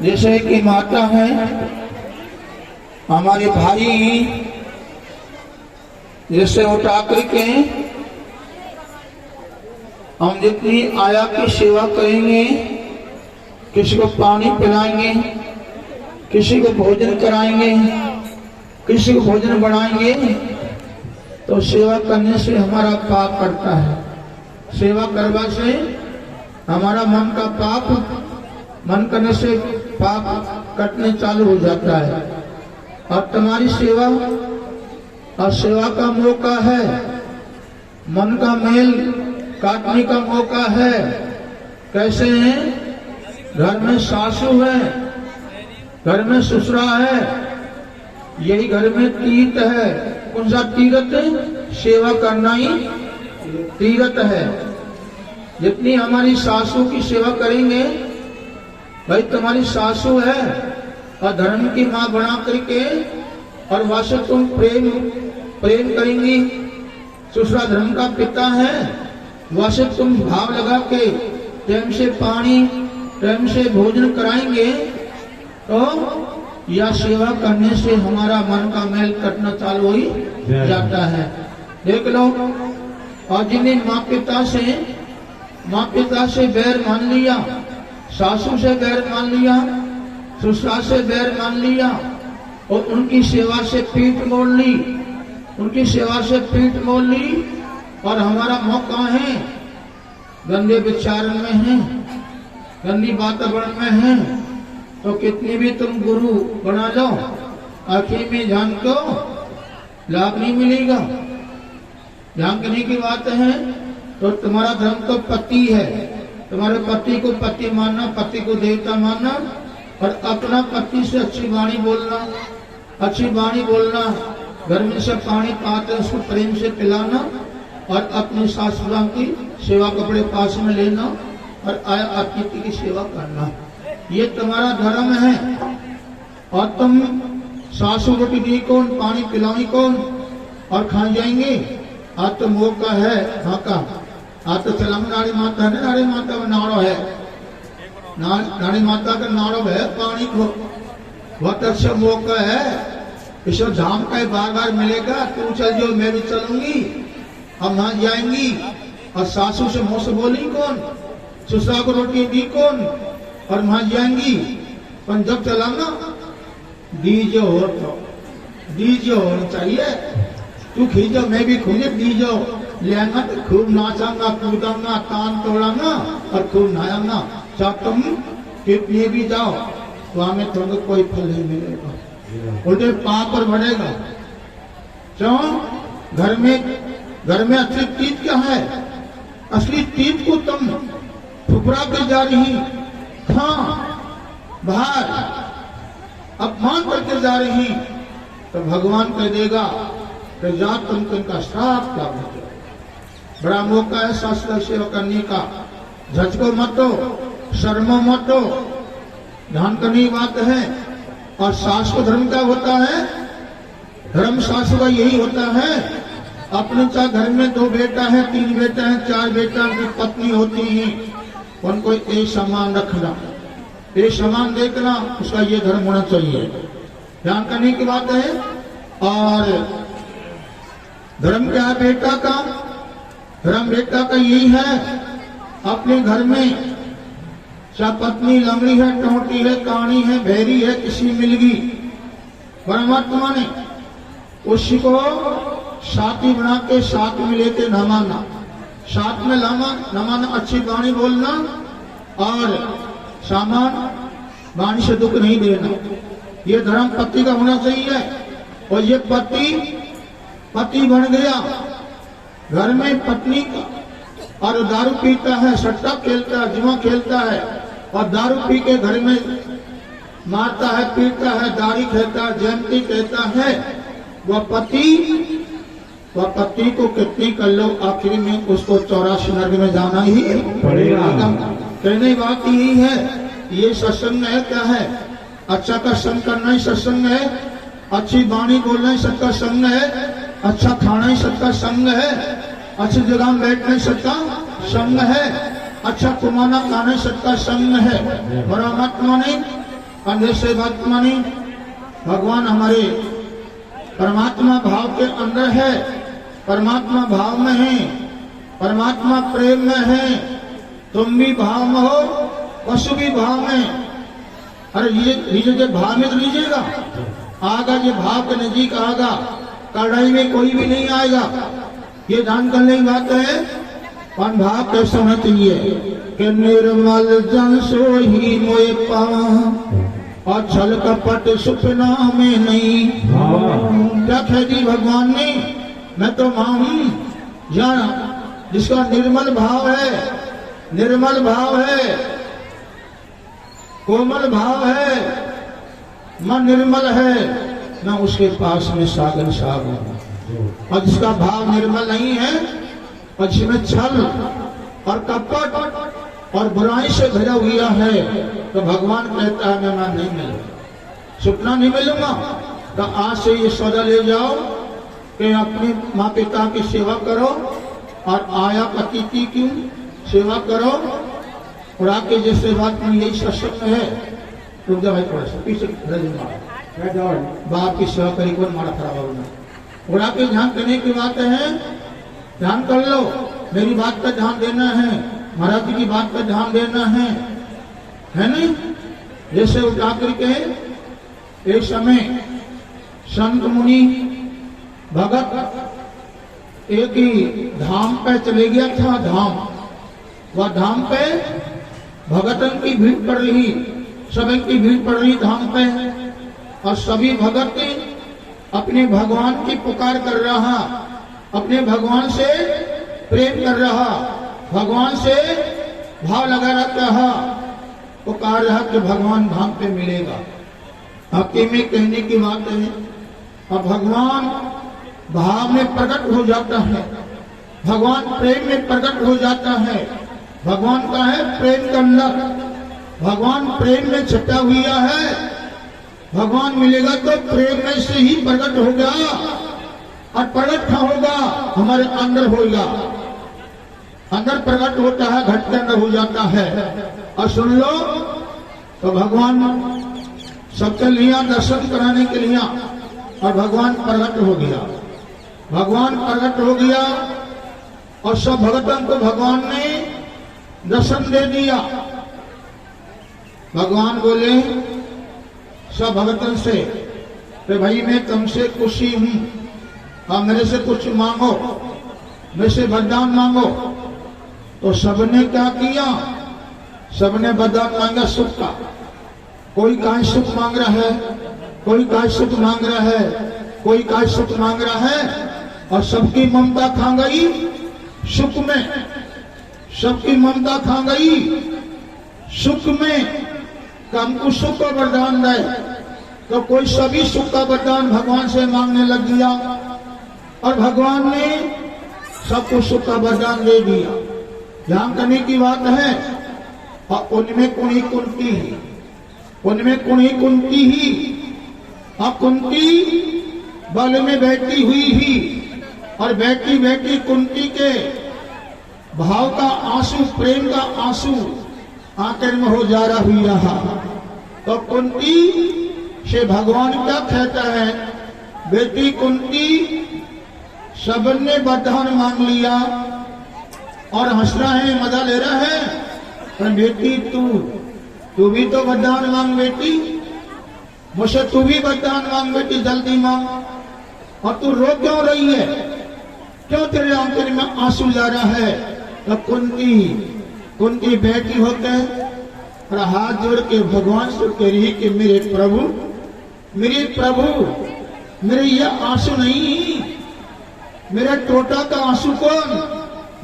जैसे कि माता है, हमारे भाई जैसे उठा करके हम जितनी आया की सेवा करेंगे, किसी को पानी पिलाएंगे, किसी को भोजन कराएंगे, किसी को भोजन बनाएंगे, तो सेवा करने से हमारा पाप कटता है। सेवा करवा से हमारा मन का पाप, मन करने से पाप कटने चालू हो जाता है। और तुम्हारी सेवा और सेवा का मौका है, मन का मेल काटने का मौका है। कैसे है? घर में सासू है, घर में ससुरा है, यही घर में तीर्थ है। कौन सा तीर्थ? सेवा करना ही तीर्थ है। जितनी हमारी सासू की सेवा करेंगे, भाई तुम्हारी सासू है और धर्म की माँ बना करके, और वैसे तुम प्रेम करेंगी। ससुरा धर्म का पिता है, वैसे तुम भाव लगा के टाइम से पानी, टाइम से भोजन कराएंगे, तो या सेवा करने से हमारा मन का मेल कटना चालू हो जाता है। देख लो, और जिन्हें माँ पिता से बैर मान लिया, सासू से बैर मान लिया, ससुरा से बैर मान लिया, और उनकी सेवा से पीठ मोड़ ली, उनकी सेवा से पीठ मोड़ ली, और हमारा मौका है गंदे विचारण में है, गंदी वातावरण में है, तो कितनी भी तुम गुरु बना लो, आखिर में जान को लाभ नहीं मिलेगा। ध्यान करने की बात है। तो तुम्हारा धर्म तो पति है, तुम्हारे पति को पति मानना, पति को देवता मानना, और अपना पति से अच्छी वाणी बोलना, अच्छी वाणी बोलना, घर में से पानी पाते उसको प्रेम से पिलाना, और अपनी सासुरा की सेवा कपड़े पास में लेना, और आया अतिथि की सेवा करना, ये तुम्हारा धर्म है। और तुम सासू रोटी दी कौन, पानी पिलाई कौन, और खा जाएंगे। आज तो मौका है हाँ का, आज तो चलम नारी माता है, नारी माता में नाड़ो है, नारी माता का नाड़ो है पानी को, बहुत अच्छा मौका है। इसको झाम का बार बार मिलेगा, तू चल जो मैं भी चलूंगी, हम वहां जाएंगी। और सासू से मुंह से बोली कौन, ससुरा को रोटी दी कौन, और वहां जाएंगी। पर जब चला ना डीजे हो, तो डीजे होना चाहिए, तू खींचो मैं भी खींचे, डीजे लेंगा तो खूब नाचांगा, कूदांगा, तान तोड़ांगा, और खूब नहाएंगा। चाहे तुम कितने भी जाओ, वहां में तुमको कोई फल नहीं मिलेगा, उल्टे पाप पर बढ़ेगा। क्यों? घर में असली तीत क्या है? असली तीत को तुम ठुकरा के जा रही, हाँ बाहर अपमान करके जा रही, तो भगवान कह देगा कि जा तुम इनका श्राप क्या बचो। बड़ा मौका है शास्त्र सेवा करने का, झचको मत दो, शर्मो मत दो, ध्यान करने की बात है। और शास्त्र धर्म क्या होता है? धर्म शास्त्र का यही होता है, अपने चाहे घर में 2 बेटा है, 3 बेटा है, 4 बेटा की पत्नी होती है, उनको एक समान रखना, एक समान देखना, उसका ये धर्म होना चाहिए। ध्यान करने की बात है। और धर्म क्या है बेटा का? धर्म बेटा का यही है, अपने घर में चाहे पत्नी लंगड़ी है, टोटी है, कानी है, भैरी है, किसी मिल गई, परमात्मा ने उसी को साथी बना के साथ में लेके नमाना, साथ में नमाना, अच्छी वाणी बोलना, और सामान वाणी से दुख नहीं देना, ये धर्म पति का होना चाहिए। और ये पति बन गया घर में पत्नी का, और दारू पीता है, सट्टा खेलता है, जुआ खेलता है, और दारू पी के घर में मारता है, पीटता है, दाढ़ी खेलता है, जयंती कहता है, वह पति को कितनी कर लो, आखिर में उसको 84 नरक में जाना ही पड़ेगा। कहने बात यही है, ये सत्संग है क्या है? अच्छा का संग करना ही सत्संग है, अच्छी वाणी बोलना ही सबका संग है, अच्छा खाना ही सबका संग है। अच्छी जगह में बैठ नहीं सकता, संग है। अच्छा कुमाना खा नहीं सकता, संग है। परमात्मा नहीं, अंधे से आत्मा नहीं। भगवान हमारे परमात्मा भाव के अंदर है, परमात्मा भाव में है, परमात्मा प्रेम में है। तुम भी भाव में हो, पशु भी भाव में। अरे ये भाव में तो लीजिएगा, आगा ये भाव के नजीक आगा, कड़ाई में कोई भी नहीं आएगा। ये जान करने की बात है। पर भाव कैसे होना चाहिए कि निर्मल जन सो ही मोए पावा और छल कपट सुपना में नहीं। क्या कह दी भगवान ने? मैं तो मां हूं जान जिसका निर्मल भाव है, निर्मल भाव है, कोमल भाव है, मन निर्मल है, ना उसके पास में सागर सागर। और जिसका भाव निर्मल नहीं है और जिसमें छल और कपट और बुराई से भरा हुआ है, तो भगवान कहता है मैं नहीं मिलूंगा, सुपना नहीं मिलूंगा। तो आज से ये सौदा ले जाओ कि अपने माँ पिता की सेवा करो और आया अतिथि की सेवा करो। और आपके जैसे बात में यही सत्संग है। रुक जा भाई, थोड़ा सा पीछे बाप की सेवा करी को मारा खराब होना। और आपके ध्यान करने की बात है, ध्यान कर लो। मेरी बात पर ध्यान देना है, महाराज जी की बात पर ध्यान देना है नहीं? जैसे उठा करके एक समय संत मुनि भगत एक ही धाम पे चले गया था। धाम, वह धाम पे भगतन की भीड़ पड़ रही, सभी की भीड़ पड़ रही धाम पे। और सभी भगत अपने भगवान की पुकार कर रहा, अपने भगवान से प्रेम कर रहा, भगवान से भाव लगा रहा, पुकार रहा कि भगवान धाम पे मिलेगा। आपके में कहने की बात है, और भगवान भाव में प्रकट हो जाता है, भगवान प्रेम में प्रकट हो जाता है। भगवान का है प्रेम का अंदर, भगवान प्रेम में छटा हुआ है। भगवान मिलेगा तो प्रेम में से ही प्रकट होगा, और प्रकट होगा हमारे अंदर होगा। अंदर प्रकट होता है, घट के अंदर हो जाता है। और सुन लो तो भगवान सबके लिए दर्शन कराने के लिए, और भगवान प्रकट हो गया, भगवान प्रकट हो गया। और सब भगतों को भगवान ने दर्शन दे दिया। भगवान बोले सब भगतन से कि भाई मैं तुमसे खुशी हूं, और मेरे से कुछ मांगो, मेरे से वरदान मांगो। तो सबने क्या किया? सबने वरदान मांगा सुख का। कोई काय सुख मांग रहा है, कोई काय सुख मांग रहा है, कोई काय सुख मांग रहा है। और सबकी ममता खा गई सुख में, सबकी ममता खा गई सुख में। हमको सुख का वरदान दे, तो कोई सभी सुख का वरदान भगवान से मांगने लग गया, और भगवान ने सबको सुख का वरदान दे दिया। ध्यान करने की बात है। और उनमें कुणी कुंती ही, उनमें कुणी कुंती ही, और कुंती बल में बैठी हुई ही, और बैठी बैठी कुंती के भाव का आंसू, प्रेम का आंसू आंखें में हो जा रहा। तो कुंती से भगवान क्या कहता है? बेटी कुंती, सबने वरदान मांग लिया और हंस रहा है, मजा ले रहा है। पर बेटी तू भी तो वरदान मांग बेटी, मुझसे तू भी वरदान मांग बेटी, जल्दी मांग। और तू रो क्यों रही है? क्यों तेरे आंखें में आंसू जा रहा है? तो कुंती बैठी होकर और हाथ जोड़ के भगवान से कह रही कि मेरे प्रभु, मेरे प्रभु, मेरे ये आंसू नहीं, मेरा टोटा का आंसू कौन,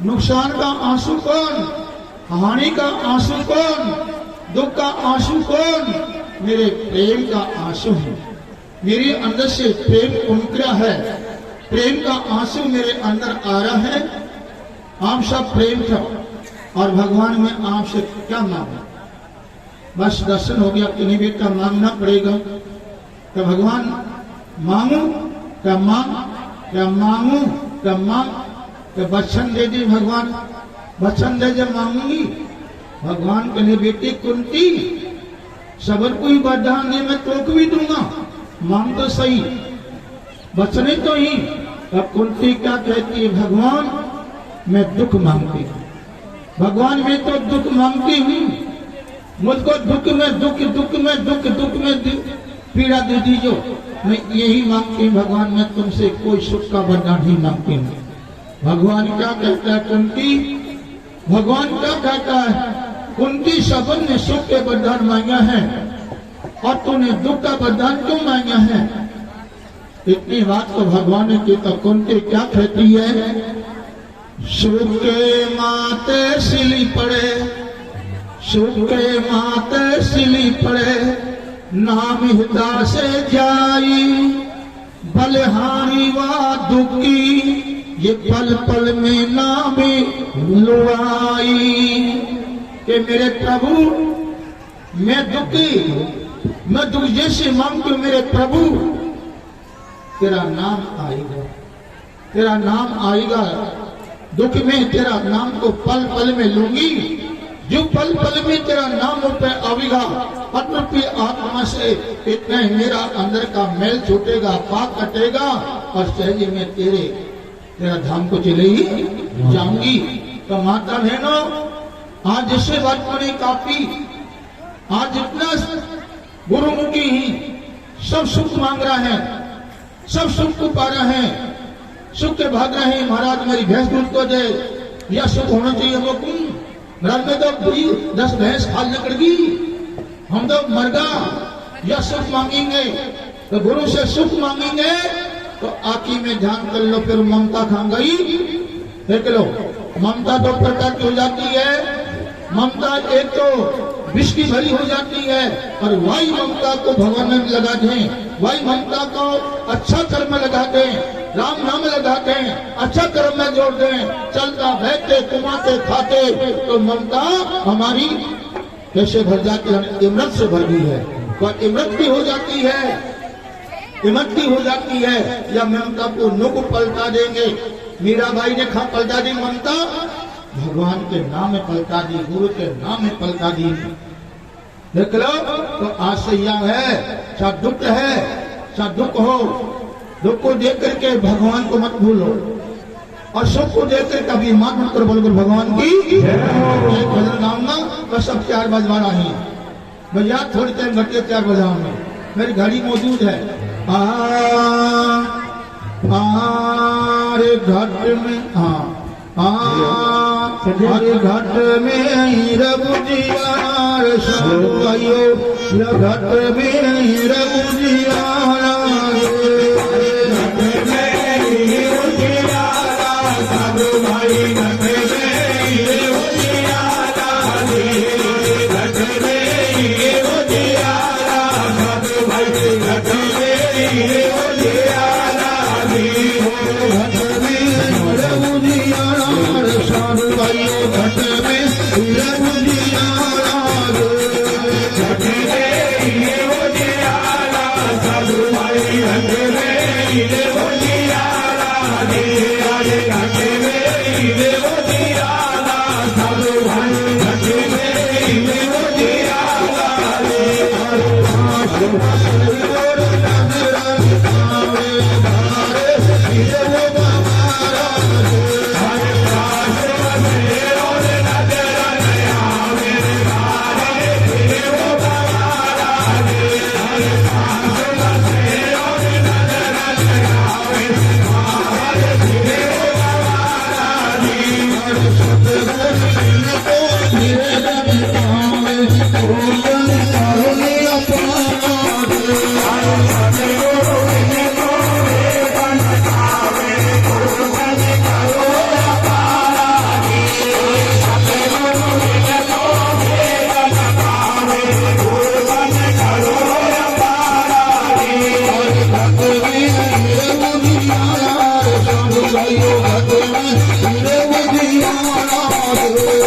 नुकसान का आंसू कौन, हानि का आंसू कौन, दुख का आंसू कौन? मेरे प्रेम का आंसू है। मेरे अंदर से प्रेम उमड़ा है, प्रेम का आंसू मेरे अंदर आ रहा है। आप सब प्रेम था, और भगवान में आपसे क्या मांगा? बस दर्शन हो गया, इन्हीं बेटा मांगना पड़ेगा। तो भगवान मांगू क्या मांग, क्या मांगू क्या मांग। कि वचन दे दी भगवान, वचन दे जब मांगूंगी। भगवान कहने बेटी कुंती सबर को ही वरदान दे, मैं तोक भी दूंगा, मांग तो सही, वचने तो ही। अब कुंती क्या कहती है, भगवान मैं दुख मांगती हूँ, भगवान मैं तो दुख मांगती हूँ, मुझको दुख में दुख, दुख में दुख, दुख में पीड़ा दे दीजो, मैं यही मांगती हूँ भगवान, मैं तुमसे कोई सुख का वरदान नहीं मांगती हूँ। भगवान क्या कहता है कुंती, भगवान क्या कहता है, कुंती सबन ने सुख के वरदान मांगा है और तूने दुख का वरदान क्यों मांगा है। इतनी बात तो भगवान ने की, तो कुंती क्या कहती है, सुख के माते सिली पड़े, सुख के माते सिली पड़े, नाम हिता से जाई, बलहारी वा दुखी, ये पल पल में नाम लुआई। कि मेरे प्रभु मैं दुखी, मैं दुख जैसे मांगती मेरे प्रभु, तेरा नाम आएगा, तेरा नाम आएगा, दुख में तेरा नाम को पल पल में लूंगी, जो पल पल में तेरा नाम पे आवेगा, अटूटी आत्मा से इतना ही मेरा अंदर का मैल छूटेगा, पाप कटेगा और सहज में तेरा धाम को चले ही जाऊंगी। तो माता बहनों, आज जिससे बात पड़ी काफी, आज इतना गुरुमुखी ही सब सुख मांग रहा है, सब सुख को पा रहे हैं, सुख के भाग रहे हैं। महाराज मेरी भैंस दूध को दे, यह सुख होना चाहिए हमको। महाराज में तो 10 भैंस खाल निकल गई, हम तो मर गया, यह सुख मांगेंगे। तो गुरु से सुख मांगेंगे तो आखी में ध्यान कर लो, फिर ममता खा गई। देख लो, ममता 2 प्रकार की हो जाती है। ममता एक तो विष की भरी हो जाती है, और वही ममता को भगवान में लगा दें, वही ममता को अच्छा कर्म लगा दें, राम नाम लगा दें, अच्छा कर्म में जोड़ दें, चलता बैठते कमाते खाते, तो ममता हमारी कैसे भर जाती है, इमरत से भर गई है, और इमरत भी हो जाती है, इमरत भी हो जाती है। या ममता को नुक पलटा देंगे। मीराबाई ने खा पलटा दी ममता, भगवान के नाम में पलटा दी, गुरु के नाम में पलटा दी। देख लो, तो आज से यह है, चाहे दुख है, चाहे दुख हो, दुख को देख करके भगवान को मत भूलो, और सुख को देख कर कभी मत मत कर, बोलो भगवान की भजन गाऊंगा। तो सब 4 बजवाना ही भैया, थोड़ी टाइम घटे 4 बजाऊंगा, मेरी घड़ी मौजूद है। रे घट में, हरे घट में रघुजियार सयो, घट में रघुजियार, Hare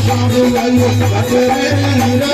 साधु भाई घट में हीरा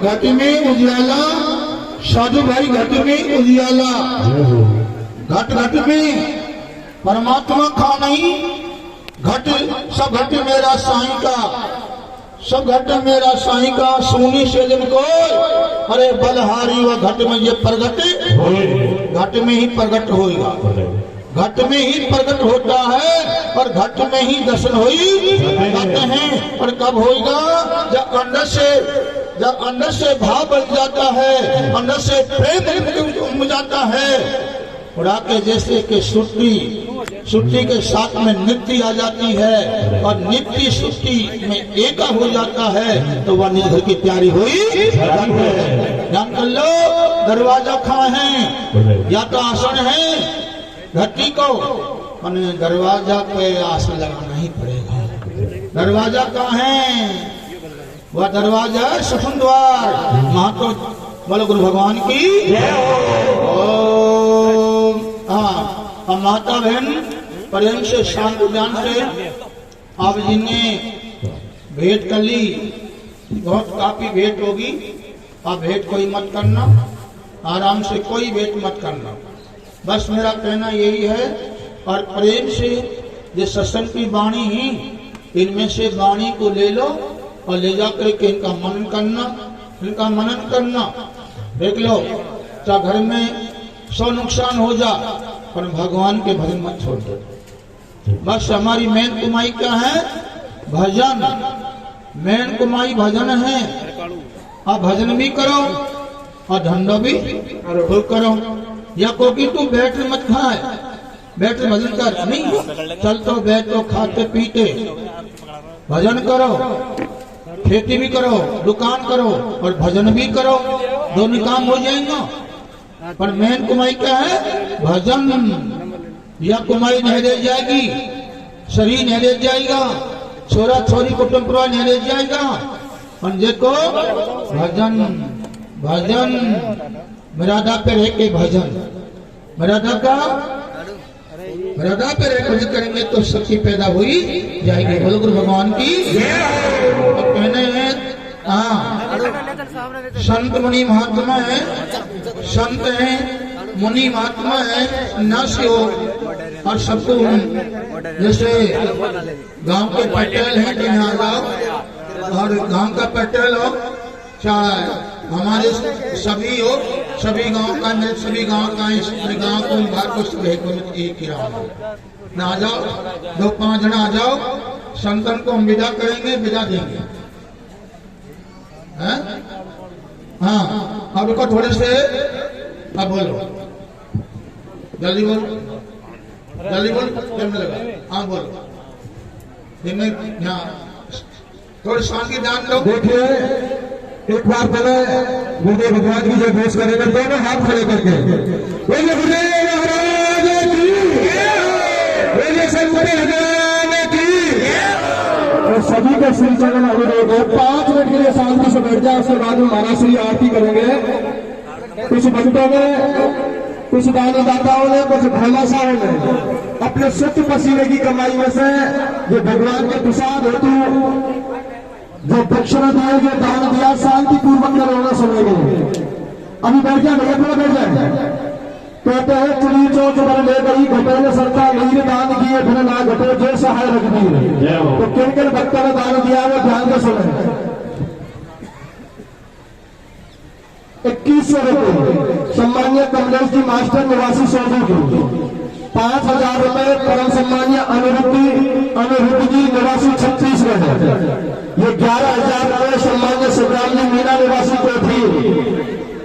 घट में उजियाला, साधु भाई घट में उजियाला, घट घट में परमात्मा खा नहीं, घट सब घट मेरा साईं का, सब घट मेरा साईं का, सोनी से जिनको अरे बलहारी व घट में ये प्रगट, घट में ही प्रगट होगा, घट में ही प्रकट होता है और घट में ही दर्शन हो जाते हैं। और कब होगा? जब अंदर से भाव बन जाता है, अंदर से प्रेम उम जाता है। उड़ा के जैसे कि सुट्टी के साथ में नित्य आ जाती है और नित्य सुट्टी में एका हो जाता है तो वह निज घर की प्यारी हुई जाती है। जान कर लो, दरवाजा कहाँ है? या तो आसन है घटी को, मैंने दरवाजा पे आसन लगाना ही पड़ेगा। दरवाजा कहाँ है? वह दरवाजा है सफन द्वार। महातो बोलो गुरु भगवान की। हाँ, माता बहन प्रेम से शांत ध्यान से आप जी ने भेंट कर ली, बहुत काफी भेंट होगी। आप भेंट कोई मत करना, आराम से कोई भेंट मत करना, बस मेरा कहना यही है। और प्रेम से ये सत्संग की वाणी ही, इनमें से वाणी को ले लो और ले जाकर के इनका मनन करना, इनका मनन करना। देख लो, चाहे घर में 100 नुकसान हो जा, पर भगवान के भजन मत छोड़ दो। बस हमारी मेन कमाई क्या है? भजन। मेन कमाई भजन है। आप भजन भी करो और धंधा भी करो। या कोकी तू बैठ मत खाए, बैठ भजन कर नहीं, चल तो बैठो खाते पीते भजन करो, खेती भी करो, दुकान करो और भजन भी करो। दोनों काम हो जाएंगे। पर मेन कमाई क्या है? भजन। या कमाई नहीं रह जाएगी, शरीर नहीं रह जाएगा, छोरा छोरी कुटुंब परिवार नहीं रह जाएगा। और देखो भजन भजन मर्यादा पे रह के भजन, मर्यादा का मर्यादा पे रह भजन करेंगे तो शक्ति पैदा हुई जाएगी। बोलो गुरु भगवान की। तो कहने हैं हाँ, संत मुनि महात्मा है, संत है मुनि महात्मा है, सन्यासी हो और सबको जैसे गांव के पटेल हैं जिन्हें आ जाओ, और गांव का पटेल हो चाहे हमारे सभी हो, सभी गांव का मैं सभी गांव का गांव को बाहर को सब एक ही रहा ना। आ जाओ 2-5 जना आ जाओ, संतन को हम विदा करेंगे, विदा देंगे। हाँ अब रुको थोड़े से, अब बोलो जल्दी बोलो, जल्दी बोलो, टाइम लगा। हाँ बोलो, थोड़ी शांति ध्यान लो। देखिए एक बार पहले गुरुदेव भगवान की जय घोष करेंगे, दोनों हाथ खड़े करके बोलिए गुरुदेव महाराज की, बोलिए संत भगवान की। और सभी का श्री चरण अनुरोध है 5 मिनट के लिए शांति से बैठ जाए, उसके बाद में महाराज श्री आरती करेंगे। कुछ भक्तों ने, कुछ दानदाताओं ने, कुछ भामाशाहों ने अपने सत्य पसीने की कमाई में से जो भगवान के प्रसाद हेतु जो दक्षिणा दिया, जो दान दिया, शांति पूर्वक करवाना सुनेंगे। अभी बैठ जाए भैया, थोड़ा बैठ जाए। कहते हैं चुनी चोच पर ले गई घटे ने सरकार नीर दान किए फिर ना घटे जो सहाय रख दी। तो किन किन भक्तों ने दान दिया वो ध्यान से सुने। 2100 रुपये सम्मान्य कमलेश जी मास्टर निवासी सोनू की, 5000 रुपये परम सम्मान्य अनिरुद्ध जी निवासी छत्तीसगढ़। ये 11000 रुपये सम्मान्य शिवराम जी मीना निवासी कोठी,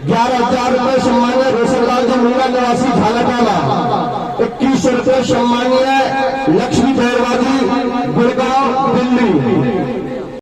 11000 रुपये सम्मान्य रोशनलाल जी मीना निवासी झालावाड़, 2100 रुपये सम्मान्य लक्ष्मी